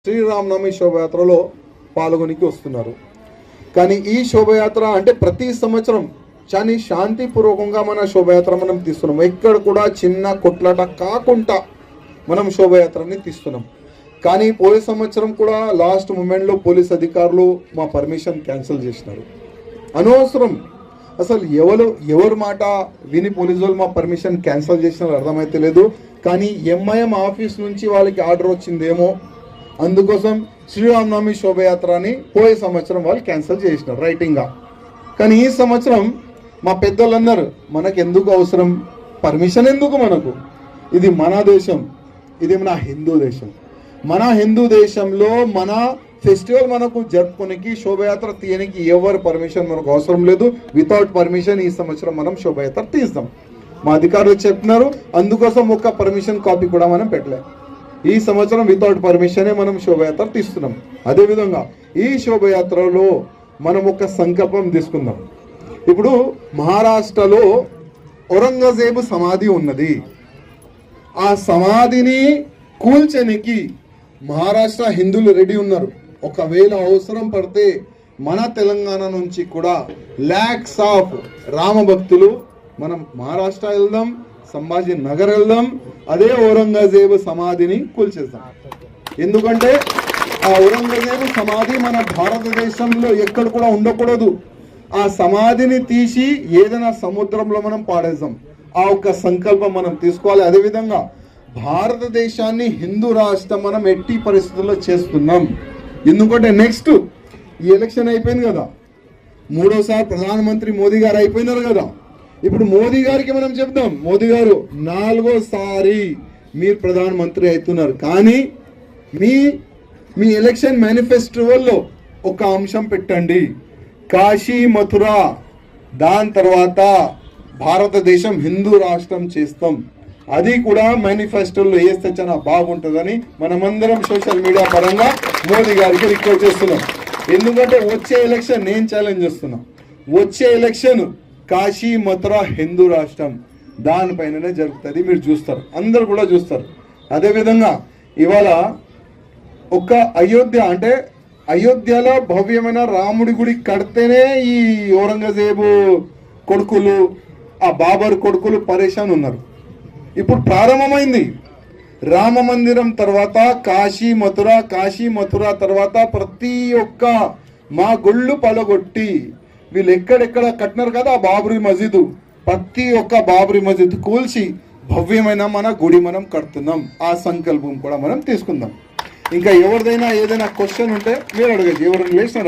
శ్రీరామనవమి శోభయాత్రలో పాల్గొనికి వస్తున్నారు. కానీ ఈ శోభయాత్ర అంటే ప్రతి సంవత్సరం చాలా శాంతిపూర్వకంగా మన శోభయాత్ర మనం తీస్తున్నాం. ఎక్కడ కూడా చిన్న కొట్లాట కాకుండా మనం శోభయాత్రని తీస్తున్నాం. కానీ పోయే సంవత్సరం కూడా లాస్ట్ మూమెంట్లో పోలీస్ అధికారులు మా పర్మిషన్ క్యాన్సిల్ చేసినారు. అనవసరం అసలు ఎవరి మాట విని పోలీసు వాళ్ళు మా పర్మిషన్ క్యాన్సిల్ చేసినారు అర్థమైతే లేదు. కానీ ఎంఐఎం ఆఫీస్ నుంచి వాళ్ళకి ఆర్డర్ వచ్చిందేమో, అందుకోసం శ్రీరామనవమి శోభయాత్రని పోయే సంవత్సరం వాళ్ళు క్యాన్సిల్ చేసినారు రైటింగ్గా. కానీ ఈ సంవత్సరం మా పెద్దలు అన్నారు, మనకు ఎందుకు అవసరం పర్మిషన్, ఎందుకు మనకు, ఇది మన దేశం, ఇది మన హిందూ దేశం. మన హిందూ దేశంలో మన ఫెస్టివల్ మనకు జరుపుకోనికి శోభయాత్ర తీయనికి ఎవరు పర్మిషన్ మనకు అవసరం లేదు. వితౌట్ పర్మిషన్ ఈ సంవత్సరం మనం శోభయాత్ర తీస్తాం. మా అధికారులు చెప్తున్నారు, అందుకోసం ఒక్క పర్మిషన్ కాపీ కూడా మనం పెట్టలేం. ఈ సంవత్సరం వితౌట్ పర్మిషనే మనం శోభయాత్ర తీస్తున్నాం. అదేవిధంగా ఈ శోభయాత్రలో మనం ఒక సంకల్పం తీసుకుందాం. ఇప్పుడు మహారాష్ట్రలో ఔరంగజేబు సమాధి ఉన్నది. ఆ సమాధిని కూల్చనికి మహారాష్ట్ర హిందువులు రెడీ ఉన్నారు. ఒకవేళ అవసరం పడితే మన తెలంగాణ నుంచి కూడా లాక్స్ ఆఫ్ రామ భక్తులు మనం మహారాష్ట్ర వెళ్దాం, సంభాజీ నగర్ వెళ్దాం, అదే ఔరంగజేబు సమాధిని కూల్చేద్దాం. ఎందుకంటే ఆ ఔరంగజేబు సమాధి మన భారతదేశంలో ఎక్కడ కూడా ఉండకూడదు. ఆ సమాధిని తీసి ఏదైనా సముద్రంలో మనం పాడేద్దాం. ఆ ఒక్క సంకల్పం మనం తీసుకోవాలి. అదేవిధంగా భారతదేశాన్ని హిందూ రాష్ట్రం మనం ఎట్టి పరిస్థితుల్లో చేస్తున్నాం. ఎందుకంటే నెక్స్ట్ ఈ ఎలక్షన్ అయిపోయింది కదా, మూడోసారి ప్రధానమంత్రి మోదీ గారు అయిపోయినారు కదా. ఇప్పుడు మోదీ గారికి మనం చెప్దాం, మోదీ గారు 4వ సారి మీరు ప్రధానమంత్రి అవుతున్నారు. కానీ మీ ఎలక్షన్ మేనిఫెస్టోలో ఒక అంశం పెట్టండి, కాశీ మథుర, దాని తర్వాత భారతదేశం హిందూ రాష్ట్రం చేస్తాం. అది కూడా మేనిఫెస్టోలో వేస్తే చాలా బాగుంటుందని మనమందరం సోషల్ మీడియా పరంగా మోదీ గారికి రిక్వెస్ట్ చేస్తున్నాం. ఎందుకంటే వచ్చే ఎలక్షన్ నేను ఛాలెంజ్ చేస్తున్నా, వచ్చే ఎలక్షన్ కాశీ మథుర హిందూ రాష్ట్రం దానిపైననే జరుగుతుంది. మీరు చూస్తారు, అందరు కూడా చూస్తారు. అదేవిధంగా ఇవాళ ఒక అయోధ్య అంటే అయోధ్యలో భవ్యమైన రాముడి గుడి కడితేనే ఈ ఔరంగజేబు కొడుకులు, ఆ బాబర్ కొడుకులు పరేషాన్ ఉన్నారు. ఇప్పుడు ప్రారంభమైంది రామ మందిరం తర్వాత కాశీ మథుర తర్వాత ప్రతి ఒక్క మా గుళ్ళు పలగొట్టి వీళ్ళు ఎక్కడెక్కడ కట్టినారు కదా ఆ బాబరీ మసీదు, ప్రతి ఒక్క బాబరీ మసీదు కూల్చి భవ్యమైన మన గుడి మనం కడుతున్నాం. ఆ సంకల్పం కూడా మనం తీసుకుందాం. ఇంకా ఎవరిదైనా ఏదైనా క్వశ్చన్ ఉంటే మీరు అడగచ్చు. ఎవరైనా లేచినారా?